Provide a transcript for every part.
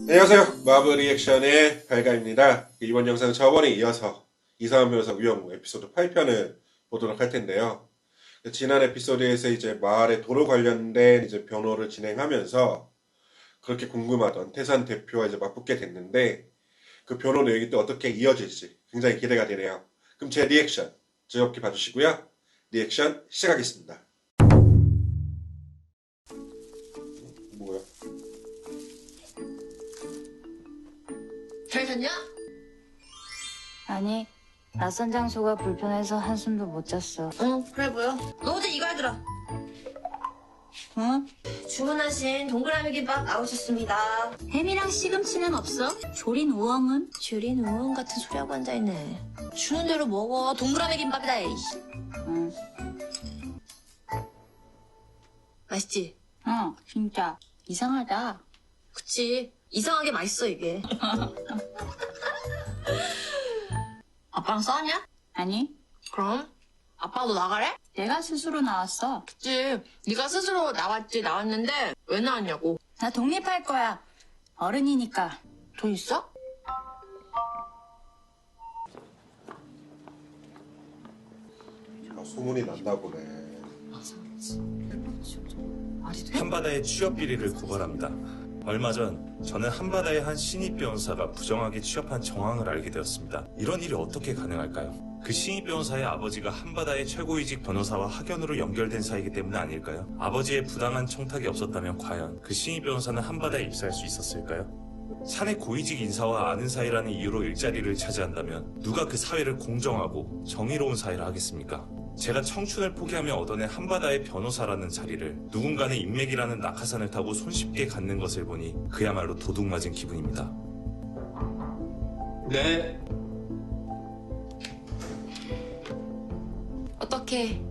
안녕하세요. 마블 리액션의 발가입니다. 이번 영상 저번에 이어서 이상한 변호사 위험무 에피소드 8편을 보도록 할 텐데요. 지난 에피소드에서 이제 마을의 도로 관련된 이제 변호를 진행하면서 그렇게 궁금하던 태산 대표와 이제 맞붙게 됐는데 그 변호 내용이 또 어떻게 이어질지 굉장히 기대가 되네요. 그럼 제 리액션 즐겁게 봐주시고요. 리액션 시작하겠습니다. 뭐야? 잘 잤냐? 아니, 낯선 장소가 불편해서 한숨도 못 잤어. 응, 그래 보여. 너 어제 이거 하더라. 응? 주문하신 동그라미 김밥 나오셨습니다. 햄이랑 시금치는 없어? 조린 우엉은? 주린 우엉 같은 소리하고 앉아있네. 주는 대로 먹어. 동그라미 김밥이다, 에이씨. 응. 맛있지? 응, 진짜. 이상하다. 그치. 이상하게 맛있어, 이게. 아빠랑 싸웠냐? 아니, 그럼? 아빠가 너 나가래? 내가 스스로 나왔어. 그치. 네가 스스로 나왔는데 왜 나왔냐고. 나 독립할 거야. 어른이니까. 돈 있어? 소문이 났나 보네. 말이 돼? 한바다의 취업 비리를 고발합니다. 얼마 전 저는 한바다의 한 신입 변호사가 부정하게 취업한 정황을 알게 되었습니다. 이런 일이 어떻게 가능할까요? 그 신입 변호사의 아버지가 한바다의 최고위직 변호사와 학연으로 연결된 사이이기 때문 아닐까요? 아버지의 부당한 청탁이 없었다면 과연 그 신입 변호사는 한바다에 입사할 수 있었을까요? 사내 고위직 인사와 아는 사이라는 이유로 일자리를 차지한다면 누가 그 사회를 공정하고 정의로운 사회를 하겠습니까? 제가 청춘을 포기하며 얻어낸 한바다의 변호사라는 자리를 누군가는 인맥이라는 낙하산을 타고 손쉽게 갖는 것을 보니 그야말로 도둑맞은 기분입니다. 네. 어떻게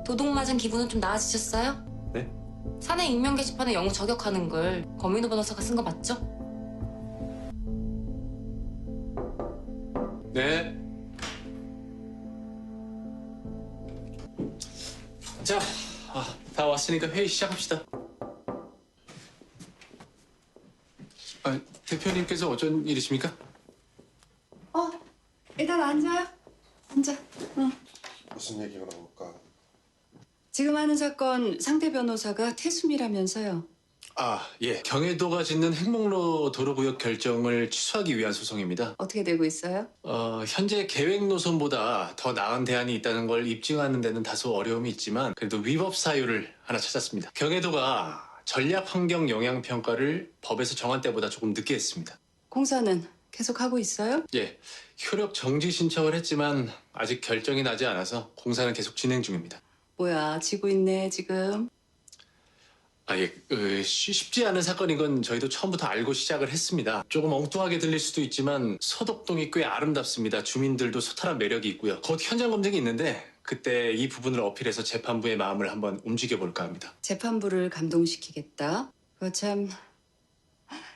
도둑맞은 기분은 좀 나아지셨어요? 네? 사내 익명 게시판에 영우 저격하는 걸 검인호 변호사가 쓴 거 맞죠? 네. 자, 다 왔으니까 회의 시작합시다. 대표님께서 어쩐 일이십니까? 일단 앉아요. 앉아. 응. 무슨 얘기가 나올까? 지금 하는 사건 상대 변호사가 태수미라면서요. 예. 경해도가 짓는 행목로 도로구역 결정을 취소하기 위한 소송입니다. 어떻게 되고 있어요? 현재 계획 노선보다 더 나은 대안이 있다는 걸 입증하는 데는 다소 어려움이 있지만 그래도 위법 사유를 하나 찾았습니다. 경해도가 전략 환경 영향 평가를 법에서 정한 때보다 조금 늦게 했습니다. 공사는 계속 하고 있어요? 예. 효력 정지 신청을 했지만 아직 결정이 나지 않아서 공사는 계속 진행 중입니다. 뭐야, 지고 있네 지금. 쉽지 않은 사건인 건 저희도 처음부터 알고 시작을 했습니다. 조금 엉뚱하게 들릴 수도 있지만 서덕동이 꽤 아름답습니다. 주민들도 소탈한 매력이 있고요. 곧 현장 검증이 있는데 그때 이 부분을 어필해서 재판부의 마음을 한번 움직여볼까 합니다. 재판부를 감동시키겠다. 그거 참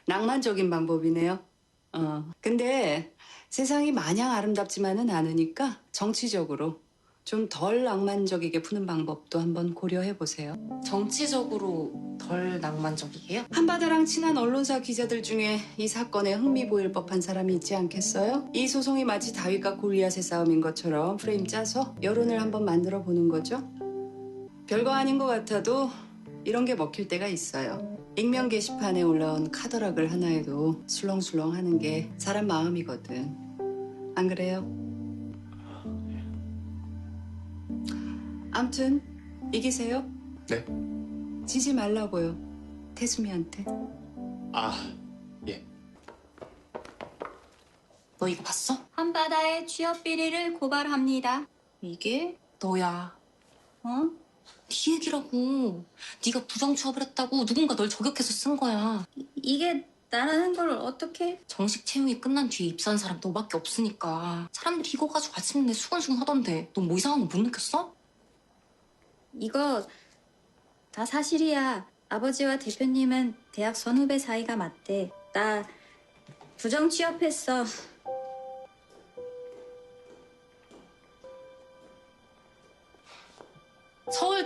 낭만적인 방법이네요. 근데 세상이 마냥 아름답지만은 않으니까 정치적으로 좀 덜 낭만적이게 푸는 방법도 한번 고려해보세요. 정치적으로 덜 낭만적이게요? 한바다랑 친한 언론사 기자들 중에 이 사건에 흥미 보일 법한 사람이 있지 않겠어요? 이 소송이 마치 다윗과 골리앗의 싸움인 것처럼 프레임 짜서 여론을 한번 만들어 보는 거죠. 별거 아닌 것 같아도 이런 게 먹힐 때가 있어요. 익명 게시판에 올라온 카더락을 하나에도 술렁술렁 하는 게 사람 마음이거든. 안 그래요? 암튼 이기세요. 네? 지지 말라고요. 태수미한테. 예. 너 이거 봤어? 한바다의 취업 비리를 고발합니다. 이게 너야. 어? 네 얘기라고. 네가 부정 취업을 했다고 누군가 널 저격해서 쓴 거야. 이게 나라는 걸 어떻게? 정식 채용이 끝난 뒤에 입사한 사람 너밖에 없으니까 사람들이 이거 가지고 아침에 수근수근 하던데 넌 뭐 이상한 거 못 느꼈어? 이거 다 사실이야. 아버지와 대표님은 대학 선후배 사이가 맞대. 나 부정 취업했어.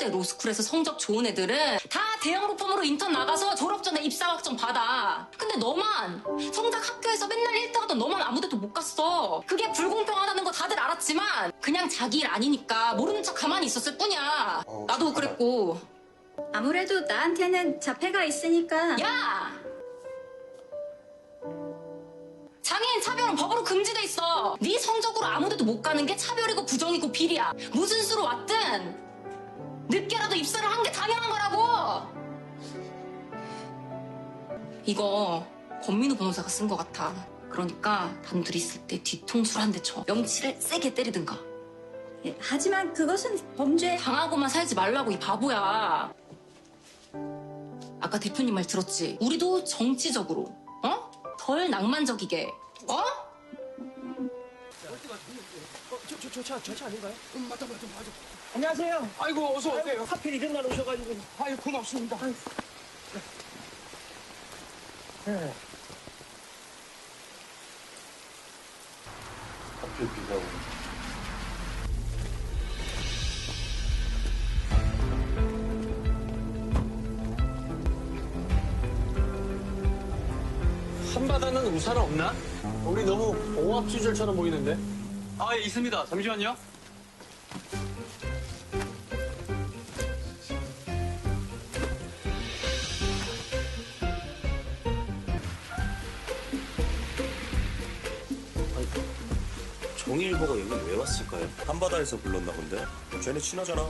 요새 로스쿨에서 성적 좋은 애들은 다 대형 로펌으로 인턴 나가서 졸업 전에 입사 확정 받아. 근데 너만 정작 학교에서 맨날 1등 하던 너만 아무데도 못 갔어. 그게 불공평하다는 거 다들 알았지만 그냥 자기 일 아니니까 모르는 척 가만히 있었을 뿐이야. 나도 그랬고. 아무래도 나한테는 자폐가 있으니까. 야! 장애인 차별은 법으로 금지돼 있어. 네 성적으로 아무데도 못 가는 게 차별이고 부정이고 비리야. 무슨 수로 왔든 늦게라도 입사를 한 게 당연한 거라고. 이거 권민우 변호사가 쓴 것 같아. 그러니까 단둘이 있을 때 뒤통수를 한 대 쳐. 명치를 세게 때리든가. 예, 하지만 그것은 범죄. 당하고만 살지 말라고, 이 바보야. 아까 대표님 말 들었지? 우리도 정치적으로 덜 낭만적이게 저 아닌가요? 맞다. 안녕하세요. 아이고, 어서 오세요. 하필 이런 날 오셔가지고. 아유, 고맙습니다. 네. 하필 비가 오네. 한바다는 우산 없나? 우리 너무 오합지졸처럼 보이는데. 아, 예, 있습니다. 잠시만요. 정일보가 여기 왜 왔을까요? 한바다에서 불렀나 본데. 쟤네 친하잖아.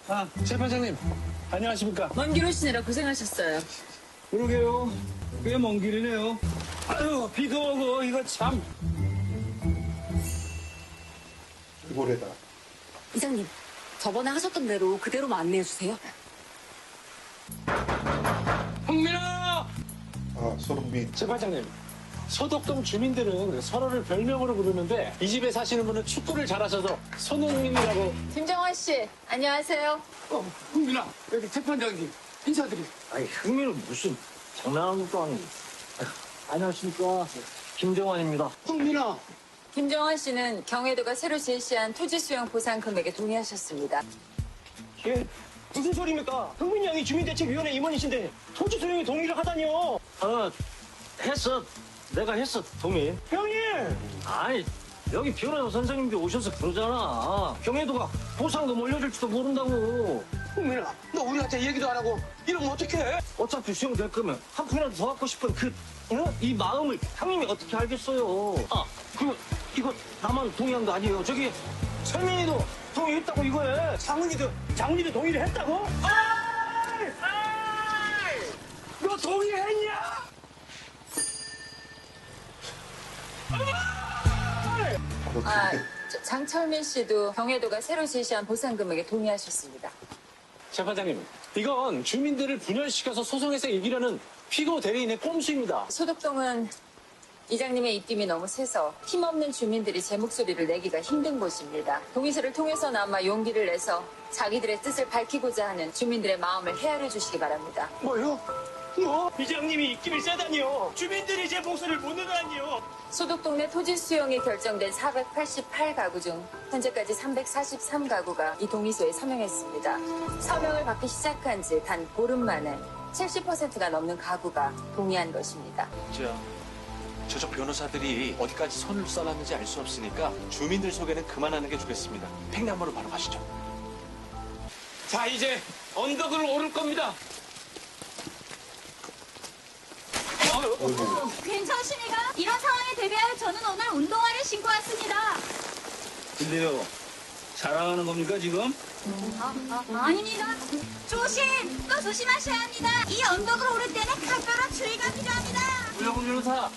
아, 재판장님. 안녕하십니까? 먼 길 오시느라 고생하셨어요. 그러게요. 꽤 먼 길이네요. 아유, 비도 오고, 이거 참. 모래다. 이장님, 저번에 하셨던 대로 그대로만 안내해주세요. 흥민아! 아, 소름빛. 재판장님. 소덕동 주민들은 서로를 별명으로 부르는데 이 집에 사시는 분은 축구를 잘하셔서 손흥민이라고. 김정환 씨, 안녕하세요. 흥민아, 여기 재판장님. 인사드리. 아니, 흥미는 무슨 장난하는 것도 아니고. 안녕하십니까. 김정환입니다. 흥민아. 김정환 씨는 경혜도가 새로 제시한 토지 수용 보상 금액에 동의하셨습니다. 예, 무슨 소리입니까? 흥민 양이 주민대책위원회 임원이신데 토지 소용에 동의를 하다니요. 했어. 내가 했어, 동의. 형님! 아니, 여기 변호사 선생님들 오셔서 그러잖아. 경혜도가 보상도 몰려줄지도 모른다고. 흥민아, 너 우리한테 얘기도 안 하고 이러면 어떡해? 어차피 수용될 거면 한 푼이라도 더 갖고 싶은 이 마음을 형님이 어떻게 알겠어요. 아, 그리고 이거 나만 동의한 거 아니에요. 저기 설민이도 동의했다고 이거에. 장훈이도 동의를 했다고? 너 동의했냐? 장철민 씨도 경혜도가 새로 제시한 보상 금액에 동의하셨습니다. 재판장님, 이건 주민들을 분열시켜서 소송에서 이기려는 피고 대리인의 꼼수입니다. 소덕동은 이장님의 입김이 너무 세서 힘없는 주민들이 제 목소리를 내기가 힘든 곳입니다. 동의서를 통해서나마 용기를 내서 자기들의 뜻을 밝히고자 하는 주민들의 마음을 헤아려 주시기 바랍니다. 뭐요? 뭐? 이장님이 입김이 세다니요. 주민들이 제 목소리를 못 내다니요. 소덕동 내 토지 수용이 결정된 488가구 중 현재까지 343가구가 이 동의서에 서명했습니다. 서명을 받기 시작한 지 단 보름 만에 70%가 넘는 가구가 동의한 것입니다. 저쪽 변호사들이 어디까지 손을 써놨는지 알 수 없으니까 주민들 소개는 그만하는 게 좋겠습니다. 팽남으로 바로 가시죠. 자, 이제 언덕을 오를 겁니다. 괜찮으십니까? 이런 상황에 대비하여 저는 오늘 운동화를 신고 왔습니다. 근데요, 자랑하는 겁니까, 지금? 아닙니다. 또 조심하셔야 합니다. 이 언덕을 오를 때는 각별한 주의가 필요합니다. 우영훈 변호사.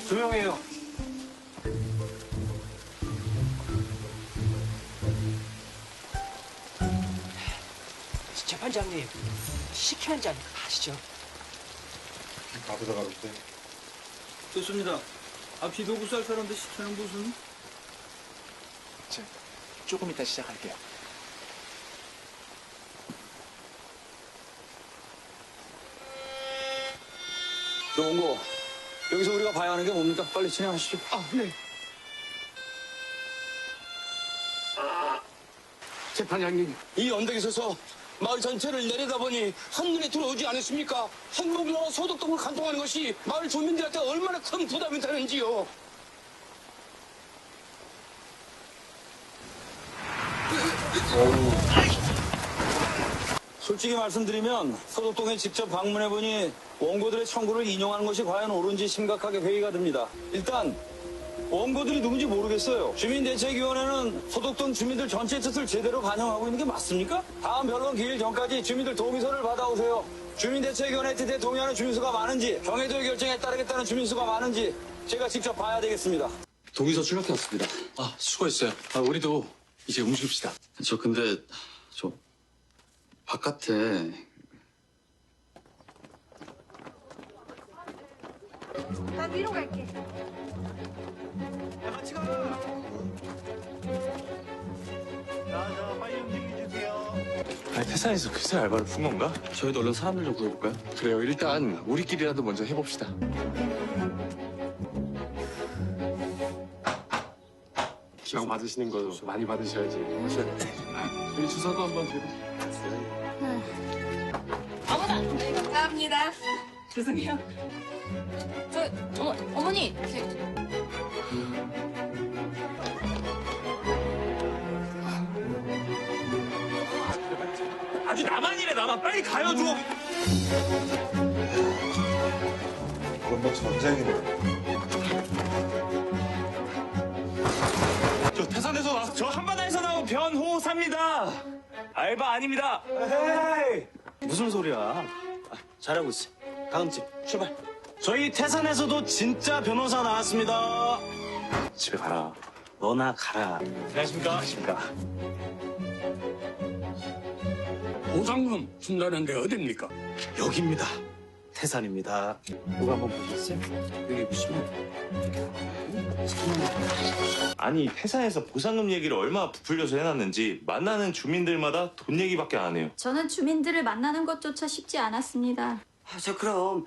조용해요. 재판장님, 시키는 자니까 가시죠. 나보다 가는데. 좋습니다. 비도 오고 쌀 사람들 시켜는 무슨? 조금 이따 시작할게요. 노원고, 여기서 우리가 봐야 하는 게 뭡니까? 빨리 진행하시죠. 아, 네. 재판장님, 이 언덕에 서서 마을 전체를 내려다보니 한눈에 들어오지 않으십니까? 행복로와 소독동을 간통하는 것이 마을 주민들한테 얼마나 큰 부담이 되는지요. 솔직히 말씀드리면 소독동에 직접 방문해보니 원고들의 청구를 인용하는 것이 과연 옳은지 심각하게 회의가 됩니다. 일단 원고들이 누군지 모르겠어요. 주민대책위원회는 소독동 주민들 전체 뜻을 제대로 반영하고 있는 게 맞습니까? 다음 변론 기일 전까지 주민들 동의서를 받아오세요. 주민대책위원회 뜻에 동의하는 주민수가 많은지, 경혜도의 결정에 따르겠다는 주민수가 많은지 제가 직접 봐야 되겠습니다. 동의서 출력해왔습니다. 아, 수고했어요. 우리도 이제 움직입시다. 근데 바깥에 나 위로 갈게. 같이 가. 자, 빨리 움직여주세요. 아니, 태산에서 그새 알바를 푼 건가? 저희도 얼른 사람들 좀 구해볼까요? 그래요. 일단 우리끼리라도 먼저 해봅시다. 기왕 받으시는 거 많이 받으셔야지. 우리 주사도 한번 드려. 감사합니다. 죄송해요. 어머니. 아주 나만 이래 나만 빨리 가요 좀. 이건 뭐 전쟁이네. 저 태산에서 나서 저 한바다에서 나온 변호사입니다. 알바 아닙니다. 에이, 무슨 소리야? 잘하고 있어. 다음 집 출발. 저희 태산에서도 진짜 변호사 나왔습니다. 집에 가라. 너나 가라. 안녕하십니까? 보상금 준다는데 어딥니까? 여기입니다. 태산입니다. 누가 한번 보셨어요? 여기 보시면. 아니 회사에서 보상금 얘기를 얼마나 부풀려서 해놨는지 만나는 주민들마다 돈 얘기밖에 안 해요. 저는 주민들을 만나는 것조차 쉽지 않았습니다. 저 그럼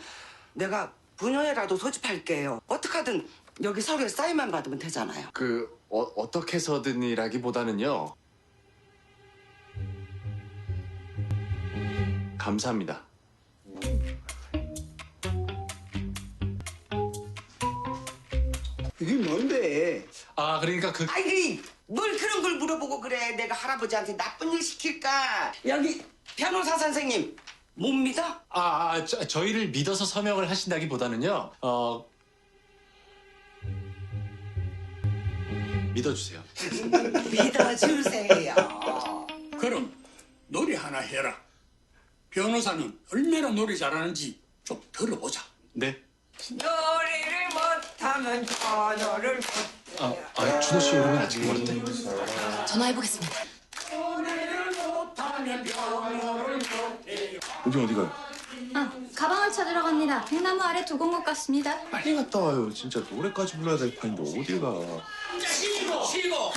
내가 분녀회라도 소집할게요. 어떻게든 여기 서류에 사인만 받으면 되잖아요. 어떻게 해서든이라기보다는요. 감사합니다. 이게 뭔데? 아, 그러니까 아이, 뭘 그런 걸 물어보고 그래. 내가 할아버지한테 나쁜 일 시킬까? 여기 변호사 선생님 못 믿어? 저희를 믿어서 서명을 하신다기보다는요. 믿어주세요. 믿어주세요. 그럼 노래 하나 해라. 변호사는 얼마나 노래 잘하는지 좀 들어보자. 네. 노래를 못하면 전화를 못해요. 준호 씨 오르면 아직 멀었대. 전화해보겠습니다. 노래를 못하면 전화를 못해요. 여기 어디 가요? 가방을 찾으러 갑니다. 백나무 아래 두고 온 것 같습니다. 빨리 갔다 와요. 진짜 노래까지 불러야 될 판인데 어딜 가? 쉬고.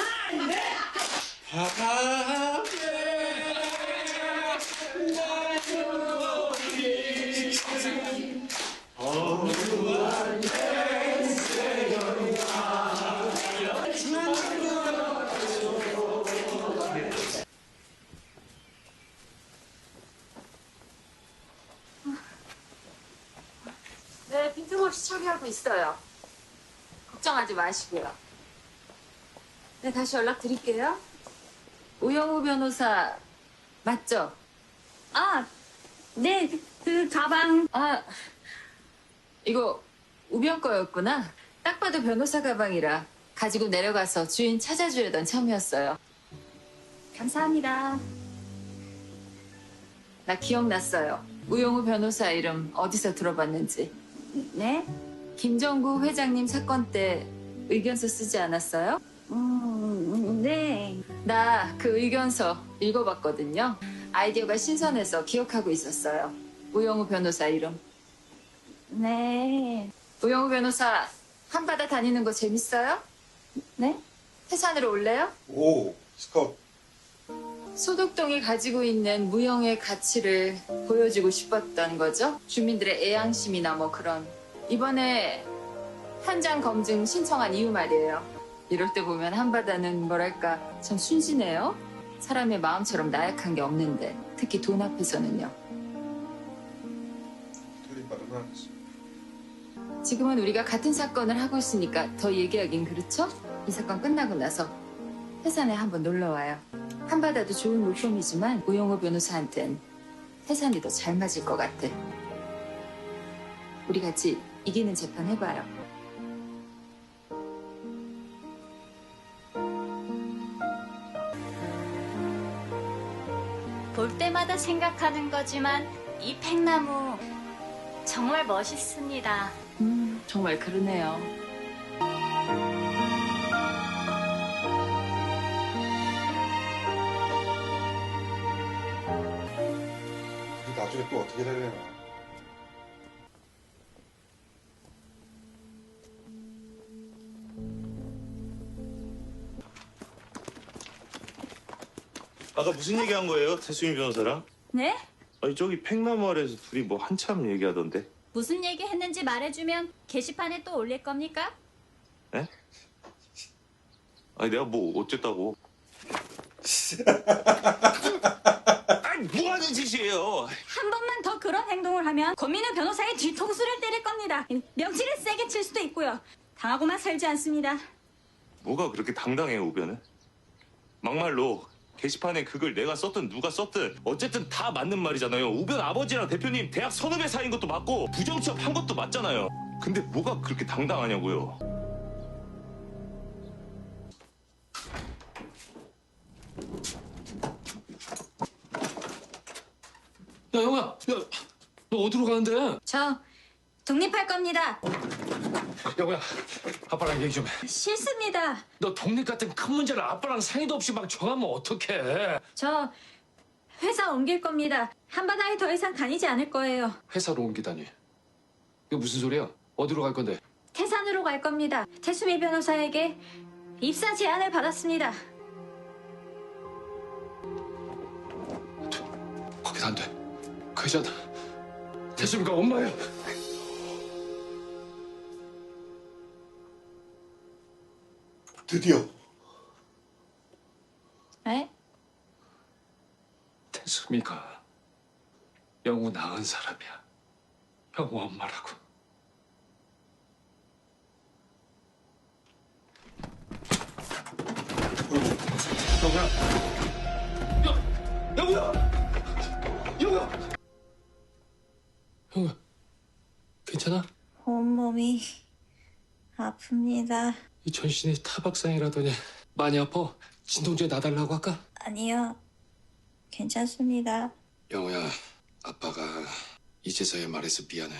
네, 빈틈없이 처리하고 있어요. 걱정하지 마시고요. 네, 다시 연락드릴게요. 우영우 변호사 맞죠? 네, 그 가방. 이거 우병 거였구나. 딱 봐도 변호사 가방이라 가지고 내려가서 주인 찾아주려던 참이었어요. 감사합니다. 나 기억났어요. 우영우 변호사 이름 어디서 들어봤는지. 네? 김정구 회장님 사건 때 의견서 쓰지 않았어요? 네. 나 그 의견서 읽어봤거든요. 아이디어가 신선해서 기억하고 있었어요. 우영우 변호사 이름. 네. 우영우 변호사 한바다 다니는 거 재밌어요? 네? 태산으로 올래요? 오, 스카우트. 소독동이 가지고 있는 무형의 가치를 보여주고 싶었던 거죠. 주민들의 애양심이나 뭐 그런. 이번에 현장 검증 신청한 이유 말이에요. 이럴 때 보면 한바다는 뭐랄까 참 순진해요. 사람의 마음처럼 나약한 게 없는데 특히 돈 앞에서는요. 틀린 말은 하겠어. 지금은 우리가 같은 사건을 하고 있으니까 더 얘기하긴 그렇죠? 이 사건 끝나고 나서 태산에 한번 놀러와요. 한바다도 좋은 물품이지만 우영우 변호사한텐 태산이 더 잘 맞을 것 같아. 우리 같이 이기는 재판 해봐요. 볼 때마다 생각하는 거지만 이 팽나무 정말 멋있습니다. 정말 그러네요. 이게 나중에 또 어떻게 되려나. 아까 무슨 얘기한 거예요, 태수미 변호사랑? 네? 아니 저기 팽나무 아래에서 둘이 뭐 한참 얘기하던데. 무슨 얘기 했는지 말해주면 게시판에 또 올릴 겁니까? 네? 아니 내가 뭐 어쨌다고? 아니 뭐 하는 짓이에요? 한 번만 더 그런 행동을 하면 권민우 변호사의 뒤통수를 때릴 겁니다. 명치를 세게 칠 수도 있고요. 당하고만 살지 않습니다. 뭐가 그렇게 당당해요, 우변은? 막말로 게시판에 그걸 내가 썼든 누가 썼든 어쨌든 다 맞는 말이잖아요. 우변 아버지랑 대표님 대학 선후배 사이인 것도 맞고 부정 취업한 것도 맞잖아요. 근데 뭐가 그렇게 당당하냐고요? 야, 영우야. 야, 너 어디로 가는데? 저 독립할 겁니다. 영우야, 아빠랑 얘기 좀 해. 싫습니다. 너 독립 같은 큰 문제를 아빠랑 상의도 없이 막 정하면 어떡해. 저 회사 옮길 겁니다. 한바다에 더 이상 다니지 않을 거예요. 회사로 옮기다니. 이거 무슨 소리야? 어디로 갈 건데? 태산으로 갈 겁니다. 태수미 변호사에게 입사 제안을 받았습니다. 거긴 안 돼. 그 여자 태수미가 엄마야. 드디어. 에? 태수미가 영우 낳은 사람이야. 영우 엄마라고. 영우야! 영우야! 영우야! 영우야, 괜찮아? 온몸이 아픕니다. 이 전신이 타박상이라더니 많이 아파? 진통제 놔달라고 할까? 아니요, 괜찮습니다. 영우야, 아빠가 이제서야 말해서 미안해.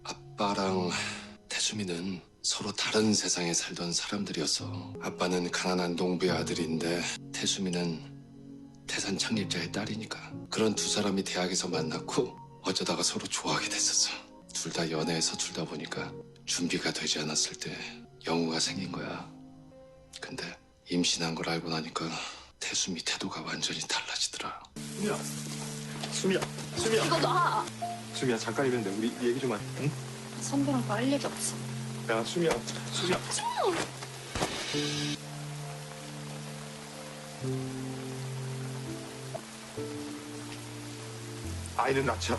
아빠랑 태수미는 서로 다른 세상에 살던 사람들이었어. 아빠는 가난한 농부의 아들인데 태수미는 태산 창립자의 딸이니까. 그런 두 사람이 대학에서 만났고 어쩌다가 서로 좋아하게 됐었어. 둘 다 연애에 서툴다 보니까 준비가 되지 않았을 때 영우가 생긴 거야. 근데 임신한 걸 알고 나니까 태수미 태도가 완전히 달라지더라. 수미야, 수미야, 수미야. 이거 놔. 수미야, 잠깐 있는데 우리 얘기 좀 하자. 응? 선배랑 할 얘기 없어. 야, 수미야, 수미야. 아이는 낳자.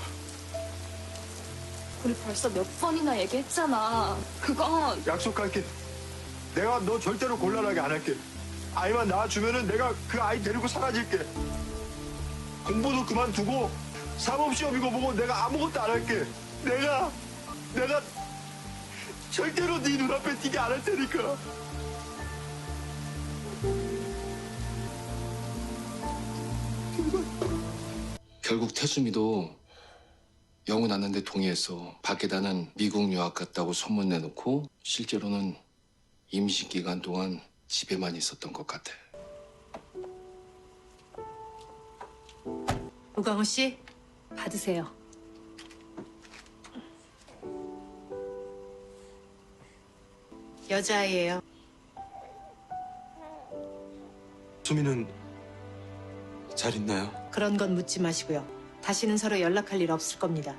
우리 벌써 몇 번이나 얘기했잖아. 그건 약속할게. 내가 너 절대로 곤란하게 안 할게. 아이만 낳아주면은 내가 그 아이 데리고 사라질게. 공부도 그만두고 사법시험 이거 보고 내가 아무것도 안 할게. 내가 절대로 네 눈앞에 띄게 안 할 테니까. 결국 태수미도 영우 낳는데 동의했어. 밖에다는 미국 유학 갔다고 소문 내놓고 실제로는 임신 기간 동안 집에만 있었던 것 같아. 우광우 씨, 받으세요. 여자아이예요. 수미는 잘 있나요? 그런 건 묻지 마시고요. 다시는 서로 연락할 일 없을 겁니다.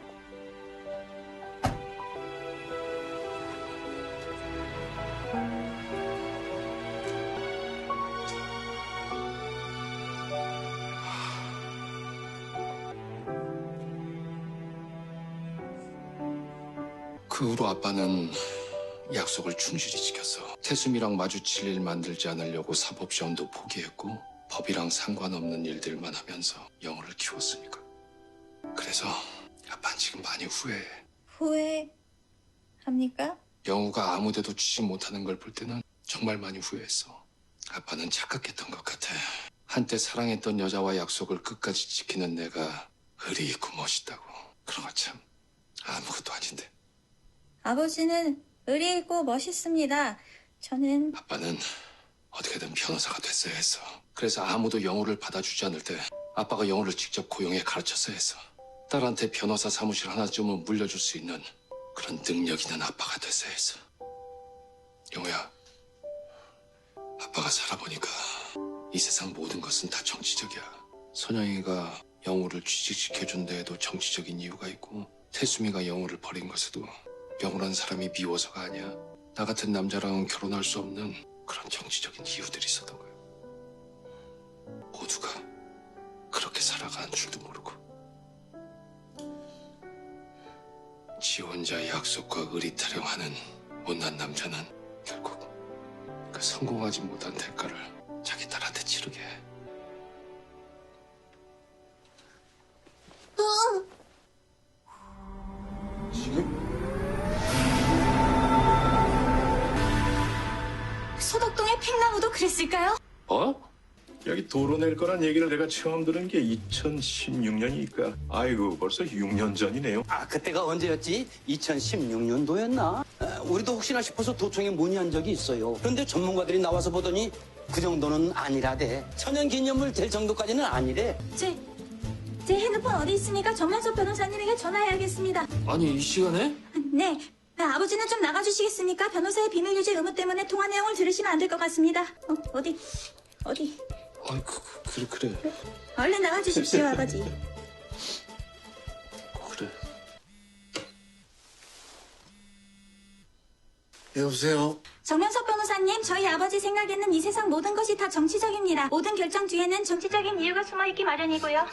그 후로 아빠는 약속을 충실히 지켰어. 태수미랑 마주칠 일 만들지 않으려고 사법시험도 포기했고 법이랑 상관없는 일들만 하면서 영호를 키웠으니까. 그래서 아빠는 지금 많이 후회해. 후회합니까? 영우가 아무데도 취직 못하는 걸 볼 때는 정말 많이 후회했어. 아빠는 착각했던 것 같아. 한때 사랑했던 여자와 약속을 끝까지 지키는 내가 의리 있고 멋있다고. 그런 거 참 아무것도 아닌데. 아버지는 의리 있고 멋있습니다. 저는 아빠는 어떻게든 변호사가 됐어야 했어. 그래서 아무도 영우를 받아주지 않을 때 아빠가 영우를 직접 고용해 가르쳤어야 했어. 딸한테 변호사 사무실 하나쯤은 물려줄 수 있는 그런 능력 있는 아빠가 됐어야 했어. 영우야, 아빠가 살아보니까 이 세상 모든 것은 다 정치적이야. 선영이가 영우를 취직시켜준 데에도 정치적인 이유가 있고 태수미가 영우를 버린 것에도 영우라는 사람이 미워서가 아니야. 나 같은 남자랑은 결혼할 수 없는 그런 정치적인 이유들이 있었던 거야. 모두가 그렇게 살아가는 줄도 모르고 지 혼자 약속과 의리 타령하는 못난 남자는 결국 그 성공하지 못한 대가를 자기 딸한테 치르게 해. 소덕동의 팽나무도 그랬을까요? 여기 도로 낼 거란 얘기를 내가 처음 들은 게 2016년이니까 아이고 벌써 6년 전이네요. 아, 그때가 언제였지? 2016년도였나? 우리도 혹시나 싶어서 도청에 문의한 적이 있어요. 그런데 전문가들이 나와서 보더니 그 정도는 아니라대. 천연기념물 될 정도까지는 아니래. 제 핸드폰 어디 있습니까? 정면섭 변호사님에게 전화해야겠습니다. 아니, 이 시간에? 네. 아버지는 좀 나가주시겠습니까? 변호사의 비밀유지 의무 때문에 통화 내용을 들으시면 안 될 것 같습니다. 어디? 아이, 그래. 얼른 나가주십시오, 아버지. 그래. 여보세요? 정면섭 변호사님, 저희 아버지 생각에는 이 세상 모든 것이 다 정치적입니다. 모든 결정 뒤에는 정치적인 이유가 숨어있기 마련이고요.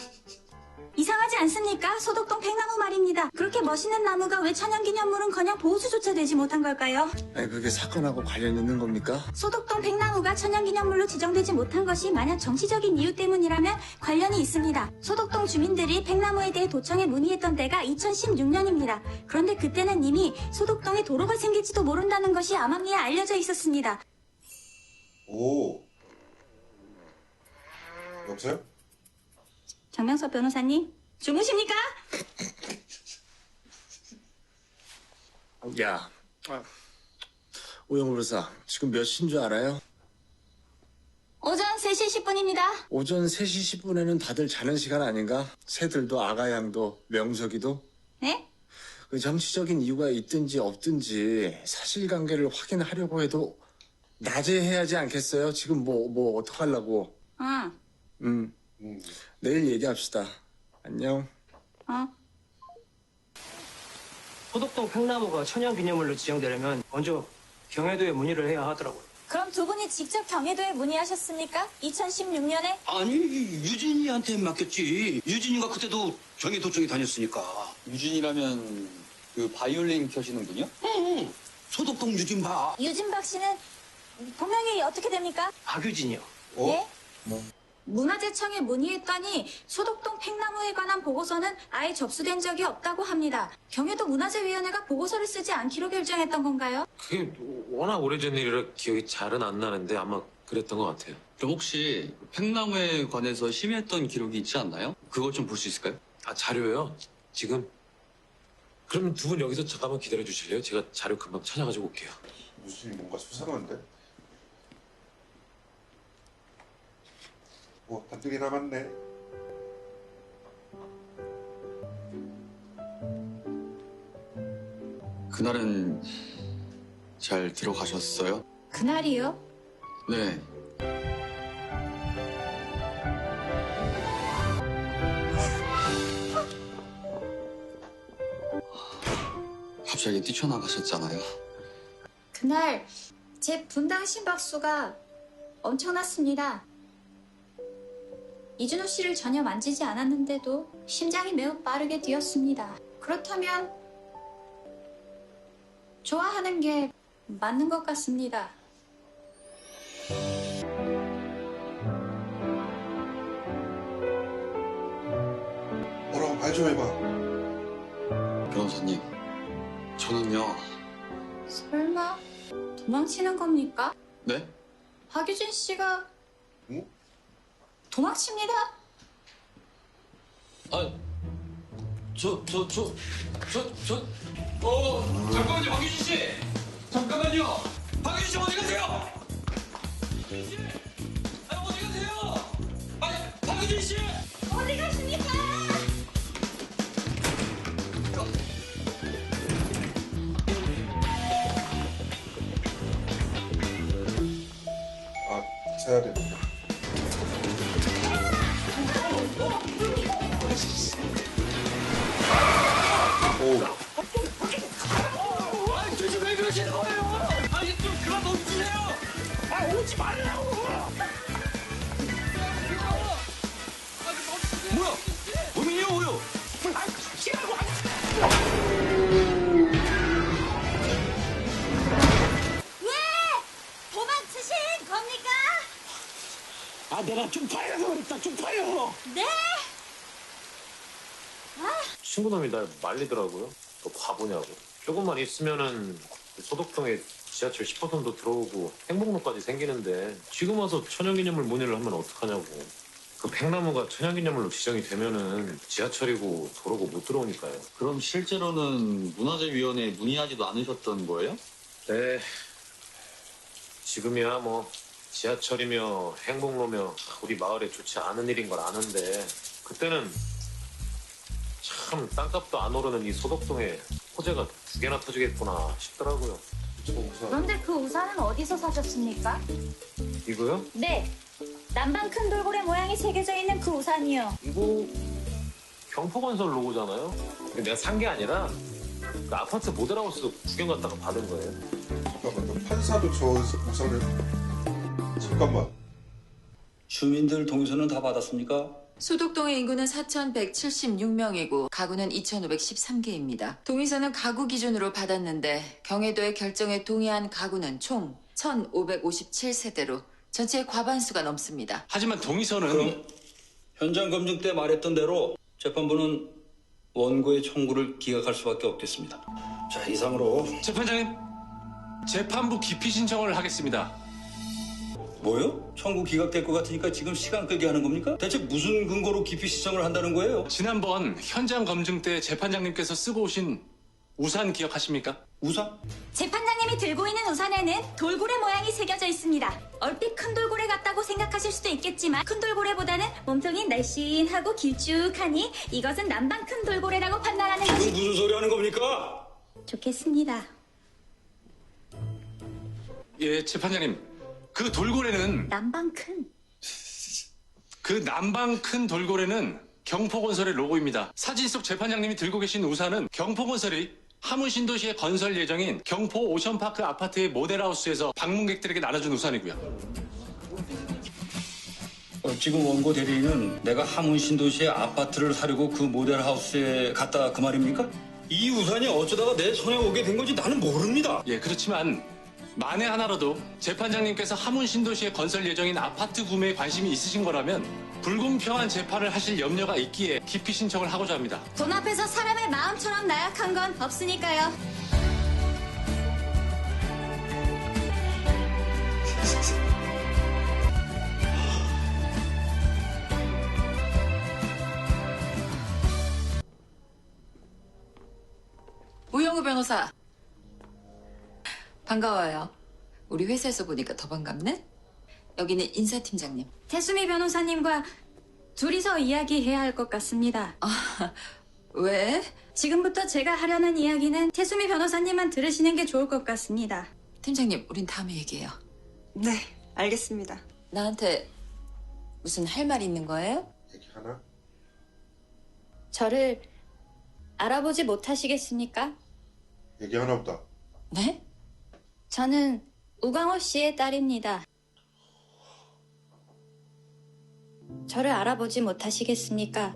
이상하지 않습니까? 소덕동 팽나무 말입니다. 그렇게 멋있는 나무가 왜 천연기념물은커녕 보호수조차 되지 못한 걸까요? 아니, 그게 사건하고 관련 있는 겁니까? 소덕동 팽나무가 천연기념물로 지정되지 못한 것이 만약 정치적인 이유 때문이라면 관련이 있습니다. 소덕동 주민들이 팽나무에 대해 도청에 문의했던 때가 2016년입니다. 그런데 그때는 이미 소덕동에 도로가 생길지도 모른다는 것이 암암리에 알려져 있었습니다. 오. 여보세요? 정명섭 변호사님, 주무십니까? 야, 오영우 변호사, 지금 몇 시인 줄 알아요? 오전 3시 10분입니다. 오전 3시 10분에는 다들 자는 시간 아닌가? 새들도 아가양도 명석이도? 네? 그 정치적인 이유가 있든지 없든지 사실관계를 확인하려고 해도 낮에 해야지 않겠어요? 지금 뭐 어떡하려고? 내일 얘기합시다. 안녕. 소덕동 팽나무가 천연기념물로 지정되려면 먼저 경애도에 문의를 해야 하더라고요. 그럼 두 분이 직접 경애도에 문의하셨습니까? 2016년에? 아니, 유진이한테 맡겼지. 유진이가 그때도 경희도청에 다녔으니까. 유진이라면 그 바이올린 켜시는 분이요? 응. 소덕동 유진박. 유진박 씨는 본명이 어떻게 됩니까? 박유진이요. 예? 문화재청에 문의했더니 소덕동 팽나무에 관한 보고서는 아예 접수된 적이 없다고 합니다. 경애도 문화재위원회가 보고서를 쓰지 않기로 결정했던 건가요? 그게 워낙 오래전 일이라 기억이 잘은 안 나는데 아마 그랬던 것 같아요. 그럼 혹시 팽나무에 관해서 심의했던 기록이 있지 않나요? 그걸 좀 볼 수 있을까요? 아, 자료요? 지금? 그럼 두 분 여기서 잠깐만 기다려 주실래요? 제가 자료 금방 찾아가지고 올게요. 무슨 뭔가 수상한데? 단둘이 남았네. 그날은 잘 들어가셨어요? 그날이요? 네. 갑자기 뛰쳐나가셨잖아요. 그날 제 분당 심박수가 엄청났습니다. 이준호 씨를 전혀 만지지 않았는데도 심장이 매우 빠르게 뛰었습니다. 그렇다면 좋아하는 게 맞는 것 같습니다. 뭐라고 말 좀 해봐. 변호사님, 저는요. 설마 도망치는 겁니까? 네? 박유진 씨가 응? 도망칩니다. 잠깐만요, 박유진 씨! 잠깐만요! 박유진 씨 어디 가세요? 아니, 어디 가세요? 아니, 박유진 씨! 어디 가십니까? 아, 사야 돼. 오. 아니, 도대체 왜 그러시는 거예요? 아니, 좀 그만 멈추세요! 아, 오지 말라고! 뭐야? 고민이요, 뭐요? 아, 씨라고! 왜? 도망치신 겁니까? 아, 내가 좀 파려서 그랬다, 좀 파려! 네? 친구놈이 날 말리더라고요. 너 바보냐고. 조금만 있으면은 소독동에 지하철 10호선도 들어오고 행복로까지 생기는데 지금 와서 천연기념물 문의를 하면 어떡하냐고. 그 백나무가 천연기념물로 지정이 되면은 지하철이고 도로고 못 들어오니까요. 그럼 실제로는 문화재위원회에 문의하지도 않으셨던 거예요? 네. 지금이야 뭐 지하철이며 행복로며 우리 마을에 좋지 않은 일인 걸 아는데 그때는 참 땅값도 안 오르는 이 소독동에 호재가 2개나 터지겠구나 싶더라고요. 그런데 그 우산은 어디서 사셨습니까? 이거요? 네. 남방 큰 돌고래 모양이 새겨져 있는 그 우산이요. 이거 경포건설 로고잖아요. 내가 산 게 아니라 그 아파트 모델하우스 구경 갔다가 받은 거예요. 잠깐만, 판사도 저 우산을. 잠깐만. 주민들 동의서는 다 받았습니까? 소독동의 인구는 4,176명이고 가구는 2,513개입니다. 동의서는 가구 기준으로 받았는데 경해도의 결정에 동의한 가구는 총 1,557세대로 전체의 과반수가 넘습니다. 하지만 동의서는 그럼 현장 검증 때 말했던 대로 재판부는 원고의 청구를 기각할 수밖에 없겠습니다. 자, 이상으로 재판장님, 재판부 기피 신청을 하겠습니다. 뭐요? 청구 기각될 것 같으니까 지금 시간 끌게 하는 겁니까? 대체 무슨 근거로 기피 신청을 한다는 거예요? 지난번 현장 검증 때 재판장님께서 쓰고 오신 우산 기억하십니까? 우산? 재판장님이 들고 있는 우산에는 돌고래 모양이 새겨져 있습니다. 얼핏 큰 돌고래 같다고 생각하실 수도 있겠지만 큰 돌고래보다는 몸통이 날씬하고 길쭉하니 이것은 남방 큰 돌고래라고 판단하는 지금 것이 무슨 소리 하는 겁니까? 좋겠습니다. 예, 재판장님. 그 돌고래는 남방 큰. 그 남방 큰 돌고래는 경포건설의 로고입니다. 사진 속 재판장님이 들고 계신 우산은 경포건설이 하문신도시에 건설 예정인 경포 오션파크 아파트의 모델하우스에서 방문객들에게 나눠준 우산이고요. 지금 원고 대리인은 내가 하문 신도시의 아파트를 사려고 그 모델하우스에 갔다 그 말입니까? 이 우산이 어쩌다가 내 손에 오게 된 건지 나는 모릅니다. 예, 그렇지만 만에 하나라도 재판장님께서 하문신도시에 건설 예정인 아파트 구매에 관심이 있으신 거라면 불공평한 재판을 하실 염려가 있기에 기피 신청을 하고자 합니다. 돈 앞에서 사람의 마음처럼 나약한 건 없으니까요. 우영우 변호사. 반가워요. 우리 회사에서 보니까 더 반갑네? 여기는 인사팀장님. 태수미 변호사님과 둘이서 이야기해야 할 것 같습니다. 왜? 지금부터 제가 하려는 이야기는 태수미 변호사님만 들으시는 게 좋을 것 같습니다. 팀장님, 우린 다음에 얘기해요. 네, 알겠습니다. 나한테 무슨 할 말 있는 거예요? 얘기하나? 저를 알아보지 못하시겠습니까? 얘기하나 보다. 네? 저는 우광호 씨의 딸입니다. 저를 알아보지 못하시겠습니까?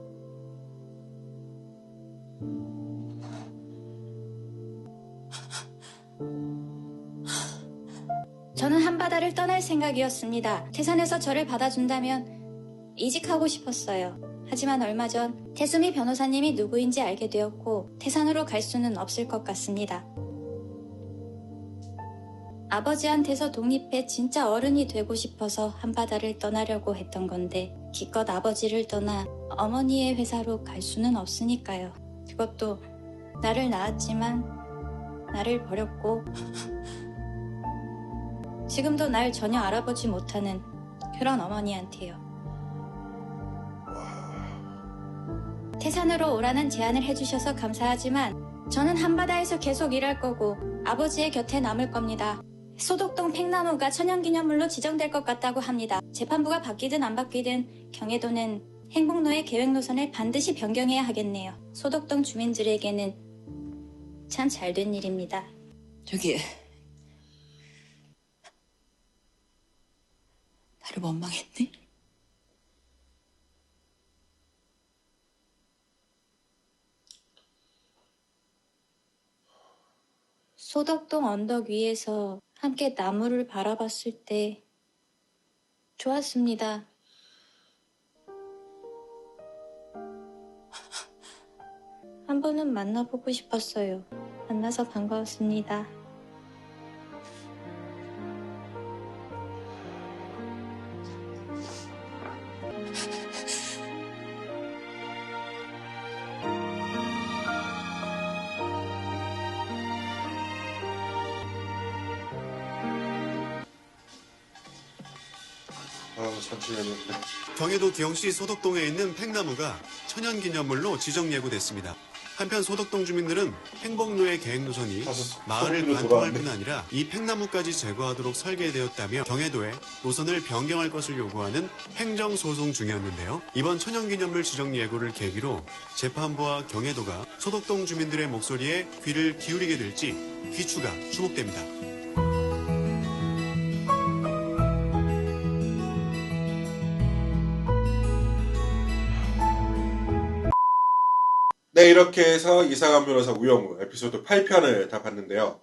저는 한바다를 떠날 생각이었습니다. 태산에서 저를 받아준다면 이직하고 싶었어요. 하지만 얼마 전 태수미 변호사님이 누구인지 알게 되었고 태산으로 갈 수는 없을 것 같습니다. 아버지한테서 독립해 진짜 어른이 되고 싶어서 한바다를 떠나려고 했던 건데 기껏 아버지를 떠나 어머니의 회사로 갈 수는 없으니까요. 그것도 나를 낳았지만 나를 버렸고 지금도 날 전혀 알아보지 못하는 그런 어머니한테요. 태산으로 오라는 제안을 해주셔서 감사하지만 저는 한바다에서 계속 일할 거고 아버지의 곁에 남을 겁니다. 소독동 팽나무가 천연기념물로 지정될 것 같다고 합니다. 재판부가 바뀌든 안 바뀌든 경해도는 행복로의 계획 노선을 반드시 변경해야 하겠네요. 소독동 주민들에게는 참 잘된 일입니다. 저기 나를 원망했니? 소독동 언덕 위에서 함께 나무를 바라봤을 때 좋았습니다. 한 번은 만나보고 싶었어요. 만나서 반가웠습니다. 잠시만요. 경해도 기영시 소독동에 있는 팽나무가 천연기념물로 지정 예고됐습니다. 한편 소독동 주민들은 행복로의 계획 노선이 마을을 관통할 뿐 아니라 이 팽나무까지 제거하도록 설계되었다며 경해도에 노선을 변경할 것을 요구하는 행정소송 중이었는데요. 이번 천연기념물 지정 예고를 계기로 재판부와 경해도가 소독동 주민들의 목소리에 귀를 기울이게 될지 귀추가 주목됩니다. 네, 이렇게 해서 이상한 변호사 우영우 에피소드 8편을 다 봤는데요.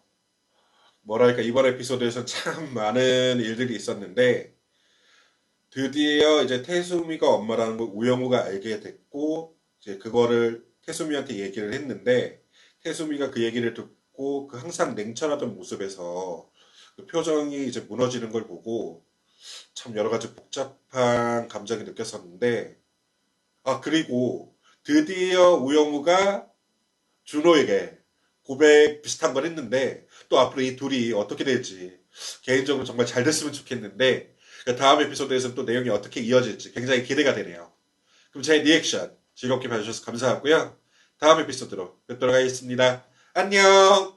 뭐랄까, 이번 에피소드에서는 참 많은 일들이 있었는데, 드디어 이제 태수미가 엄마라는 걸 우영우가 알게 됐고, 이제 그거를 태수미한테 얘기를 했는데, 태수미가 그 얘기를 듣고 그 항상 냉철하던 모습에서 그 표정이 이제 무너지는 걸 보고 참 여러 가지 복잡한 감정이 느꼈었는데, 그리고 드디어 우영우가 준호에게 고백 비슷한 걸 했는데 또 앞으로 이 둘이 어떻게 될지 개인적으로 정말 잘 됐으면 좋겠는데 다음 에피소드에서는 또 내용이 어떻게 이어질지 굉장히 기대가 되네요. 그럼 제 리액션 즐겁게 봐주셔서 감사하고요. 다음 에피소드로 뵙도록 하겠습니다. 안녕!